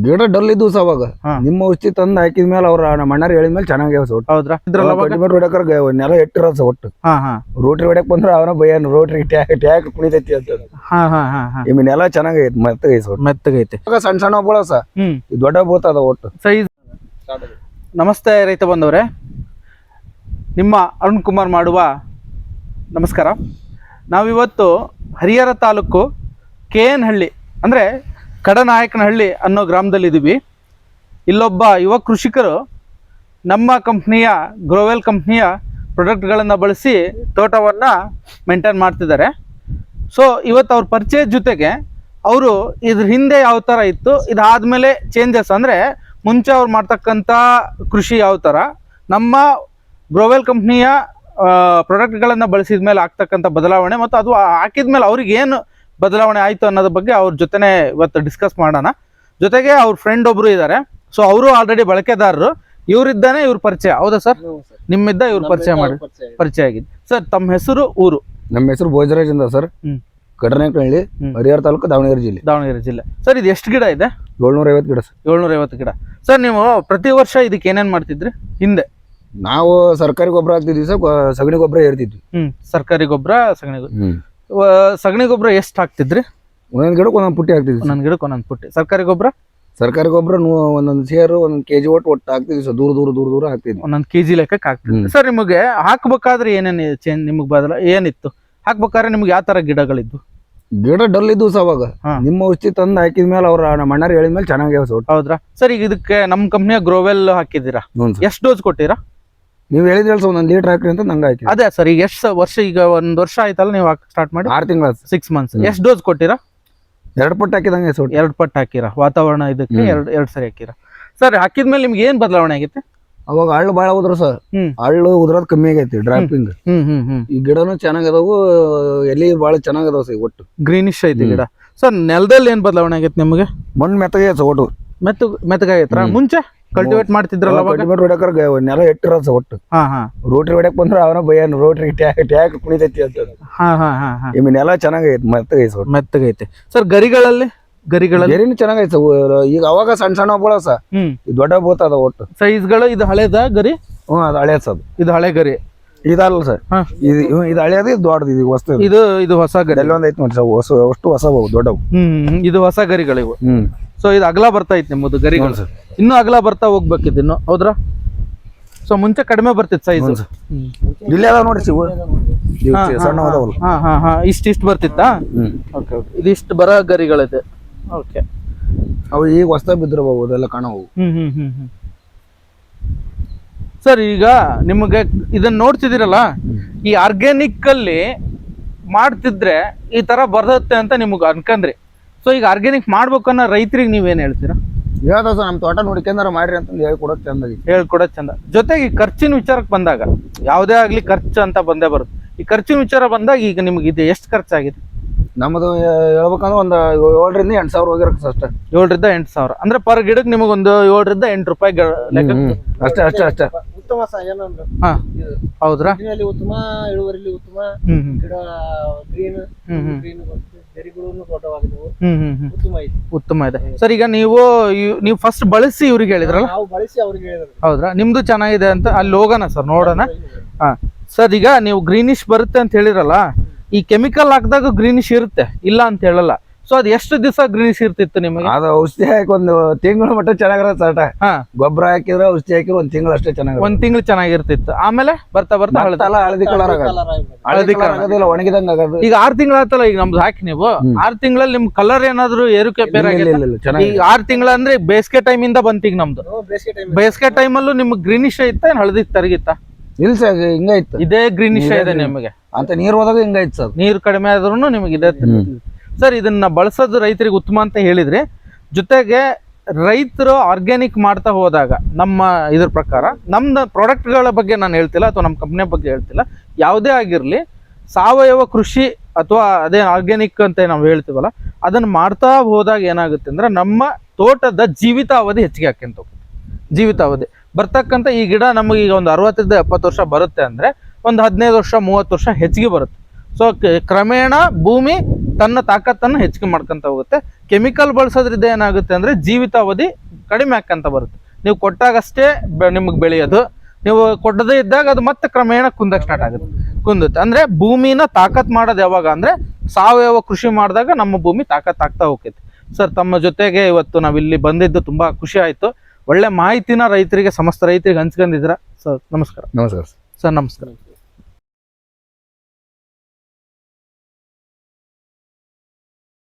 ಗಿಡ ಡಲ್ ಇದ್ದು ಅವಾಗ ನಿಮ್ಮ ಔಷಧಿ ತಂದು ಹಾಕಿದ ಮೇಲೆ ಅವ್ರ ನಮ್ಮ ಅಣ್ಣಾರು ಹೇಳಿದ ಮೇಲೆ ಚೆನ್ನಾಗಿ ಹೌದ್ರಾ ಹೊಡ್ಯಾಕರ್ ನೆಲ ಎಟ್ಟಿರೋದು ಒಟ್ಟು ರೋಟ್ರಿ ಹೊಡ್ಯಾಕ್ ಬಂದ್ರ ಅವನ ಭಯನ್ ರೋಟ್ರಿ ಟ್ಯಾಕ್ ಕುಣಿತೈತಿ ಅಂತ ನಿಮ್ ನೆಲ ಚೆನ್ನಾಗೈತಿ ಮೆತ್ತಗೈತೆ ಸಣ್ಣ ಸಣ್ಣ ಬಳಸ ದೊಡ್ಡ ಬೀಳ್ತದ ಒಟ್ಟು ಸೈಜ್. ನಮಸ್ತೆ ರೈತ ಬಂದವ್ರೆ, ನಿಮ್ಮ ಅರುಣ್ ಕುಮಾರ್ ಮಾಡುವ ನಮಸ್ಕಾರ. ನಾವಿವತ್ತು ಹರಿಹರ ತಾಲೂಕು KN ಹಳ್ಳಿ ಅಂದರೆ ಕಡನಾಯಕನಹಳ್ಳಿ ಅನ್ನೋ ಗ್ರಾಮದಲ್ಲಿದ್ದೀವಿ. ಇಲ್ಲೊಬ್ಬ ಯುವ ಕೃಷಿಕರು ನಮ್ಮ ಕಂಪ್ನಿಯ ಗ್ರೋವೆಲ್ ಕಂಪ್ನಿಯ ಪ್ರಾಡಕ್ಟ್ಗಳನ್ನು ಬಳಸಿ ತೋಟವನ್ನು ಮೇಂಟೈನ್ ಮಾಡ್ತಿದ್ದಾರೆ. ಸೊ ಇವತ್ತು ಅವ್ರ ಪರಿಚಯದ ಜೊತೆಗೆ ಅವರು ಇದ್ರ ಹಿಂದೆ ಯಾವ ಥರ ಇತ್ತು, ಇದಾದಮೇಲೆ ಚೇಂಜಸ್ ಅಂದರೆ ಮುಂಚೆ ಅವ್ರು ಮಾಡ್ತಕ್ಕಂಥ ಕೃಷಿ ಯಾವ ಥರ, ನಮ್ಮ ಗ್ರೋವೆಲ್ ಕಂಪ್ನಿಯ ಪ್ರಾಡಕ್ಟ್ಗಳನ್ನು ಬಳಸಿದ ಮೇಲೆ ಆಗ್ತಕ್ಕಂಥ ಬದಲಾವಣೆ ಮತ್ತು ಅದು ಹಾಕಿದ ಮೇಲೆ ಅವ್ರಿಗೆ ಏನು ಬದಲಾವಣೆ ಆಯಿತು ಅನ್ನೋದ್ರ ಬಗ್ಗೆ ಅವ್ರ ಜೊತೆನೇ ಇವತ್ತು ಡಿಸ್ಕಸ್ ಮಾಡೋಣ. ಜೊತೆಗೆ ಅವ್ರ ಫ್ರೆಂಡ್ ಒಬ್ಬರು ಇದ್ದಾರೆ. ಸೊ ಅವರು ಆಲ್ರೆಡಿ ಬಳಕೆದಾರರು, ಇವರಿದ್ದಾನೆ ಇವ್ರ ಪರಿಚಯ. ಹೌದಾ ಸರ್? ನಿಮ್ಮಿದ್ದ ಇವ್ರ ಪರಿಚಯ ಆಗಿದೆ. ಸರ್ ತಮ್ಮ ಹೆಸರು, ಊರು? ನಮ್ಮ ಹೆಸರು ಭೋಜರಾಜ್ ಅಂತ ಸರ್, ಕಡನಾಯಕನಹಳ್ಳಿ, ಹರಿಹರ ತಾಲೂಕು, ದಾವಣಗೆರೆ ಜಿಲ್ಲೆ. ಸರ್ ಇದು ಎಷ್ಟು ಗಿಡ ಇದೆ? 750 ಗಿಡ ಸರ್. 750 ಗಿಡ. ಸರ್ ನೀವು ಪ್ರತಿ ವರ್ಷ ಇದಕ್ಕೆ ಏನೇನ್ ಮಾಡ್ತಿದ್ರಿ ಹಿಂದೆ? ನಾವು ಸರ್ಕಾರಿ ಗೊಬ್ಬರ ಹಾಕ್ತಿದ್ವಿ ಸರ್, ಸಗಣಿ ಗೊಬ್ಬರ ಏರ್ತಿದ್ವಿ. ಸರ್ಕಾರಿ ಗೊಬ್ಬರ, ಸಗಣಿ ಗೊಬ್ಬರ ಎಷ್ಟು ಹಾಕ್ತಿದ್ರಿ? ಒಂದೊಂದು ಗಿಡಕ್ಕೆ ಒಂದೊಂದು ಪುಟ್ಟಿ ಹಾಕ್ತಿದ್ವಿ. ಒಂದೊಂದು ಗಿಡಕ್ಕೆ ಒಂದೊಂದು ಪುಟ್ಟಿ. ಸರ್ಕಾರಿ ಗೊಬ್ಬರ ಒಂದೊಂದು ಸೇರು ಒಂದೊಂದು ಕೆಜಿ ಒಟ್ಟು ಹಾಕ್ತಿದ್ವಿ ಸರ್. ದೂರ ಹಾಕ್ತಿದ್ವಿ. ಒಂದೊಂದು ಕೆಜಿ ಲೆಕ್ಕಕ್ಕೆ ಹಾಕ್ತಿದ್ವಿ. ಸರ್ ನಿಮಗೆ ಹಾಕ್ಬೇಕಾದ್ರೆ ಏನೇನು ಚೇಂಜ್ ನಿಮಗೆ ಏನಿತ್ತು ಹಾಕ್ಬೇಕಾದ್ರೆ? ನಿಮ್ಗೆ ಯಾವ ತರ ಗಿಡಗಳಿದ್ದು? ಗಿಡ ಡಲ್ ಇದ್ದು ಅವಾಗ ನಿಮ್ಮ ಔಷಧಿ ತಂದು ಹಾಕಿದ ಮೇಲೆ ಅವ್ರ ನಮ್ಮ ಅಣ್ಣಾರು ಹೇಳಿದ ಮೇಲೆ ಚೆನ್ನಾಗಿ. ಹೌದ್ರಾ ಸರ್? ಈಗ ಇದಕ್ಕೆ ನಮ್ಮ ಕಂಪ್ನಿಯ ಗ್ರೋವೆಲ್ ಹಾಕಿದ್ದೀರಾ? ಎಷ್ಟು ಡೋಸ್ ಕೊಟ್ಟಿರಾ? ನೀವು ಹೇಳಿದ್ರಿ ಸರ್ 1 ಲೀಟರ್ ಹಾಕ್ರಿ ಅಂತ ನಂಗೆ ಹಾಕಿ. ಅದೇ ಸರ್, ಈಗ ಎಷ್ಟು ವರ್ಷ? ಈಗ 1 ವರ್ಷ ಆಯ್ತಲ್ಲ ನೀವು ಸ್ಟಾರ್ಟ್ ಮಾಡಿ? 6 ತಿಂಗಳು, 6 ಮಂತ್ಸ್. ಎಷ್ಟು ಡೋಸ್ ಕೊಟ್ಟಿರಾ? 2 ಪಟ್ಟು ಹಾಕಿದಂಗೆ ಸರ್. 2 ಪಟ್ಟು ಹಾಕಿರಾ? ವಾತಾವರಣ ಇದಕ್ಕೆ 2 ಸರಿ ಹಾಕಿರಾ? ಸರ್ ಹಾಕಿದ್ಮೇಲೆ ನಿಮ್ಗೆ ಏನ್ ಬದಲಾವಣೆ ಆಗೈತೆ? ಅವಾಗ ಹಳ್ಳು ಬಾಳ ಉದ್ರ ಸರ್, ಹಳ್ಳು ಉದ್ರದ್ ಕಮ್ಮಿ ಆಗೈತಿ, ಡ್ರಾಪಿಂಗ್. ಈ ಗಿಡನು ಚೆನ್ನಾಗದಾವು, ಎಲ್ಲಿ ಬಾಳ ಚೆನ್ನಾಗದಾವ ಸರ್. ಒಟ್ಟು ಗ್ರೀನಿಶ್ ಐತಿ ಗಿಡ. ಸರ್ ನೆಲದಲ್ಲಿ ಏನ್ ಬದಲಾವಣೆ ಆಗೈತೆ ನಿಮ್ಗೆ? ಮಣ್ಣು ಮೆತ್ತಗೆ ಸರ್, ಒಟ್ಟು ಮೆತ್ತಗಾಗೈತ್ರ? ಮುಂಚೆ ಕಲ್ಟಿವೇಟ್ ಮಾಡ್ತಿದ್ರಲ್ಲ, ಹೊಡ್ಯಾಕರ್ ನೆಲ ಎಟ್ಟಿರೋದು ಸರ್. ಒಟ್ಟು ರೋಟ್ರಿ ಹೊಡ್ಯಾಕ್ ಬಂದ್ರ ಅವನ ಭಯನ್ ರೋಟ್ರಿ ಟ್ಯಾಕ್ ಕುಣಿತೈತಿ ಅಂತ ನಿಮ್ ನೆಲ ಚೆನ್ನಾಗೈತಿ, ಮೆತ್ತಗೈತೆ. Sir ಗರಿಗಳಲ್ಲಿ ಗರಿನು ಚೆನ್ನಾಗೈತಿ sir. ಈಗ ಅವಾಗ ಸಣ್ಣ ಸಣ್ಣ ಬಳಸ ದೊಡ್ಡ ಬೀಳ್ತದ ಒಟ್ಟು ಸೈಜ್ಗಳು. ಇದು ಹಳೇದ ಗರಿ? ಅದು ಹಳೇದ್ ಸರ್. ಇದು ಹಳೆ ಗರಿ ಇದಲ್ಲ ಸರ್, ಇದು ಹಳೇದು, ಇದು ದೊಡ್ಡದು, ಇದು ಹೊಸ. ಇದು ಹೊಸ ಗರಿ. ಎಲ್ಲೊಂದ್ ಐತಿ ನೋಡಿ ಸರ್, ಅಷ್ಟು ಹೊಸ ದೊಡ್ಡವು. ಇದು ಹೊಸ ಗರಿಗಳಿವು. ಸೊ ಇದು ಅಗಲ ಬರ್ತಾ ಇತ್ತು ನಿಮ್ಮದು ಗರಿಗಳು. ಇನ್ನೂ ಅಗಲ ಬರ್ತಾ ಹೋಗ್ಬೇಕಿತ್ತು ಇನ್ನು, ಹೌದ್ರಾ? ಸೊ ಮುಂಚೆ ಕಡಿಮೆ ಬರ್ತಿತ್ತು ಸೈಜ್. ಇಲ್ಲೇ ನೋಡಿ ಸಣ್ಣ ಇಷ್ಟು ಬರ್ತಿತ್ತಾ? Okay okay. ಇದಿಷ್ಟು ಬರ ಗರಿಗಳಿದೆ. ಓಕೆ. ಅವು ಈಗ ಹೊಸ ಬಿದ್ದಿರಬಹುದು, ಅದೆಲ್ಲ ಕಾಣವು. ಸರ್ ಈಗ ನಿಮಗೆ ಇದನ್ನ ನೋಡ್ತಿದ್ದೀರಲ್ಲ, ಈ ಆರ್ಗ್ಯಾನಿಕ್ ಅಲ್ಲಿ ಮಾಡ್ತಿದ್ರೆ ಈ ತರ ಬರ್ತತ್ತೆ ಅಂತ ನಿಮ್ಗೆ ಅನ್ಕಂದ್ರಿ. ಸೊ ಈಗ ಆರ್ಗ್ಯಾನಿಕ್ ಮಾಡ್ಬೇಕನ್ನ ರೈತರಿಗೆ ನೀವೇನ್ ಹೇಳ್ತೀರಾ? ಹೇಳ್ತಾವ ಸರ್, ನಮ್ಮ ತೋಟ ನೋಡ್ಕೊಂಡ್ರ ಮಾಡ್ರಿ ಅಂತಂದು ಹೇಳ್ಕೊಡೋದು ಚಂದ. ಜೊತೆಗೆ ಈ ಖರ್ಚಿನ ವಿಚಾರಕ್ಕೆ ಬಂದಾಗ, ಯಾವುದೇ ಆಗ್ಲಿ ಖರ್ಚು ಅಂತ ಬಂದೇ ಬರುತ್ತೆ. ಈ ಖರ್ಚಿನ ವಿಚಾರ ಬಂದಾಗ ಈಗ ನಿಮ್ಗೆ ಇದು ಎಷ್ಟು ಖರ್ಚಾಗಿದೆ? ನಮ್ಮದು ಹೇಳ್ಬೇಕಂದ್ರೆ ಒಂದು 7 ರಿಂದ 8 ಸಾವಿರ ಹೋಗಿರಕ್ಕೆ ಅಷ್ಟೇ. 7 ರಿಂದ 8 ಸಾವಿರ ಅಂದ್ರೆ ಪರ್ ಗಿಡಕ್ಕೆ ನಿಮಗೆ ಒಂದು 7 ರಿಂದ 8 ರೂಪಾಯಿ ಅಷ್ಟೇ. ಉತ್ತಮ ಏನಂದ್ರೆ ಹೌದ್ರಾ? ಉತ್ತಮ ಇಳುವರಿಲಿ ಉತ್ತಮ ಗಿಡ, ಗ್ರೀನ್ ಗರಿಗಳನ್ನು ದೊಡ್ಡವಾಗಿದ್ದವು, ಉತ್ತಮ ಇದೆ. ಸರ್ ಈಗ ನೀವು ಫಸ್ಟ್ ಬಳಸಿ ಇವ್ರಿಗೆ ಹೇಳಿದ್ರಲ್ಲ? ನಾವು ಬಳಸಿ ಅವ್ರಿಗೆ ಹೇಳಿದ್ರು. ಹೌದ್ರಾ? ನಿಮ್ದು ಚೆನ್ನಾಗಿದೆ ಅಂತ ಅಲ್ಲಿ ಹೋಗೋಣ ಸರ್, ನೋಡೋಣ. ಸರ್ ಈಗ ನೀವು ಗ್ರೀನಿಶ್ ಬರುತ್ತೆ ಅಂತ ಹೇಳಿರಲ್ಲ, ಈ ಕೆಮಿಕಲ್ ಹಾಕಿದಾಗ ಗ್ರೀನಿಶ್ ಇರುತ್ತೆ, ಇಲ್ಲ ಅಂತ ಹೇಳಲ್ಲ. ಸೊ ಅದು ಎಷ್ಟು ದಿವಸ ಗ್ರೀನಿಶ್ ಇರ್ತಿತ್ತು ನಿಮಗೆ? ಅದು ಔಷಧಿ ಹಾಕಿ 1 ತಿಂಗಳು ಮಟ್ಟ ಚೆನ್ನಾಗಿರತ್ತೆ ಸರ್. ಗೊಬ್ಬರ ಹಾಕಿದ್ರೆ ಔಷಧಿ ಹಾಕಿದ್ರೆ 1 ತಿಂಗಳು ಅಷ್ಟೇ ಚೆನ್ನಾಗಿ, 1 ತಿಂಗಳು ಚೆನ್ನಾಗಿರ್ತಿತ್ತು. ಆಮೇಲೆ ಬರ್ತಾ ಹಳದಿ ಕಲರ್ ಆಗೋದಿಲ್ಲ, ಒಣಗಿದಂಗ ಆಗೋದು. ಈಗ 6 ತಿಂಗಳು ಆತಲ್ಲ ಈಗ ನಮ್ದು ಹಾಕಿ, ನೀವು 6 ತಿಂಗಳಲ್ಲಿ ನಿಮ್ ಕಲರ್ ಏನಾದ್ರು ಏರುಪೇರ್ ಆಗಿದೆ? ಈಗ 6 ತಿಂಗಳ ಅಂದ್ರೆ ಬೇಸಿಗೆ ಟೈಮ್ ಇಂದ ಬಂತೀಗ ನಮ್ದು. ಬೇಸಿಗೆ ಟೈಮಲ್ಲೂ ನಿಮ್ಗೆ ಗ್ರೀನಿಶ್ ಐತ, ಏನ್ ಹಳದಿ ತರಗಿತ್ತ? ಇಲ್ಲ ಸರ್, ಹಿಂಗ ಇತ್ತು, ಇದೇ ಗ್ರೀನಿಶ್ ಇದೆ ನಿಮಗೆ. ಅಂತ ನೀರು ಹೋದಾಗ ಹಿಂಗ ಇತ್ತು ಸರ್. ನೀರು ಕಡಿಮೆ ಆದ್ರೂ ನಿಮಗೆ ಇದೆ. ಸರ್ ಇದನ್ನ ಬಳಸೋದು ರೈತರಿಗೆ ಉತ್ತಮ ಅಂತ ಹೇಳಿದ್ರೆ, ಜೊತೆಗೆ ರೈತರು ಆರ್ಗ್ಯಾನಿಕ್ ಮಾಡ್ತಾ ಹೋದಾಗ ನಮ್ಮ ಇದ್ರ ಪ್ರಕಾರ, ನಮ್ಮ ಪ್ರಾಡಕ್ಟ್ಗಳ ಬಗ್ಗೆ ನಾನು ಹೇಳ್ತಿಲ್ಲ ಅಥವಾ ನಮ್ಮ ಕಂಪ್ನಿ ಬಗ್ಗೆ ಹೇಳ್ತಿಲ್ಲ, ಯಾವುದೇ ಆಗಿರಲಿ ಸಾವಯವ ಕೃಷಿ ಅಥವಾ ಅದೇ ಆರ್ಗ್ಯಾನಿಕ್ ಅಂತ ನಾವು ಹೇಳ್ತೀವಲ್ಲ, ಅದನ್ನು ಮಾಡ್ತಾ ಹೋದಾಗ ಏನಾಗುತ್ತೆ ಅಂದ್ರೆ ನಮ್ಮ ತೋಟದ ಜೀವಿತಾವಧಿ ಹೆಚ್ಚಿಗೆ ಹಾಕ್ಯಂತ ಹೋಗುತ್ತೆ. ಜೀವಿತಾವಧಿ ಬರ್ತಕ್ಕಂಥ ಈ ಗಿಡ ನಮಗೆ ಈಗ ಒಂದು 60 ರಿಂದ 70 ವರ್ಷ ಬರುತ್ತೆ ಅಂದರೆ ಒಂದು 15 ವರ್ಷ 30 ವರ್ಷ ಹೆಚ್ಚಿಗೆ ಬರುತ್ತೆ. ಸೊ ಕ್ರಮೇಣ ಭೂಮಿ ತನ್ನ ತಾಕತ್ತನ್ನು ಹೆಚ್ಚಿಗೆ ಮಾಡ್ಕೊಂತ ಹೋಗುತ್ತೆ. ಕೆಮಿಕಲ್ ಬಳಸೋದ್ರಿಂದ ಏನಾಗುತ್ತೆ ಅಂದ್ರೆ ಜೀವಿತಾವಧಿ ಕಡಿಮೆ ಆಕ್ಕಂತ ಬರುತ್ತೆ. ನೀವು ಕೊಟ್ಟಾಗಷ್ಟೇ ನಿಮಗೆ ಬೆಳೆಯೋದು, ನೀವು ಕೊಡದೇ ಇದ್ದಾಗ ಅದು ಮತ್ತೆ ಕ್ರಮೇಣ ಕುಂದಕ್ಕೆ ಸ್ಟಾರ್ಟ್ ಆಗುತ್ತೆ, ಕುಂದುತ್ತೆ. ಅಂದ್ರೆ ಭೂಮಿನ ತಾಕತ್ ಮಾಡೋದು ಯಾವಾಗ ಅಂದ್ರೆ ಸಾವಯವ ಕೃಷಿ ಮಾಡಿದಾಗ ನಮ್ಮ ಭೂಮಿ ತಾಕತ್ ಆಗ್ತಾ ಹೋಗ್ತೈತಿ. ಸರ್, ತಮ್ಮ ಜೊತೆಗೆ ಇವತ್ತು ನಾವಿಲ್ಲಿ ಬಂದಿದ್ದು ತುಂಬಾ ಖುಷಿ ಆಯ್ತು. ಒಳ್ಳೆ ಮಾಹಿತಿನ ರೈತರಿಗೆ, ಸಮಸ್ತ ರೈತರಿಗೆ ಹಂಚ್ಕೊಂಡಿದ್ದೀರಾ ಸರ್. ನಮಸ್ಕಾರ. ನಮಸ್ಕಾರ ಸರ್, ನಮಸ್ಕಾರ.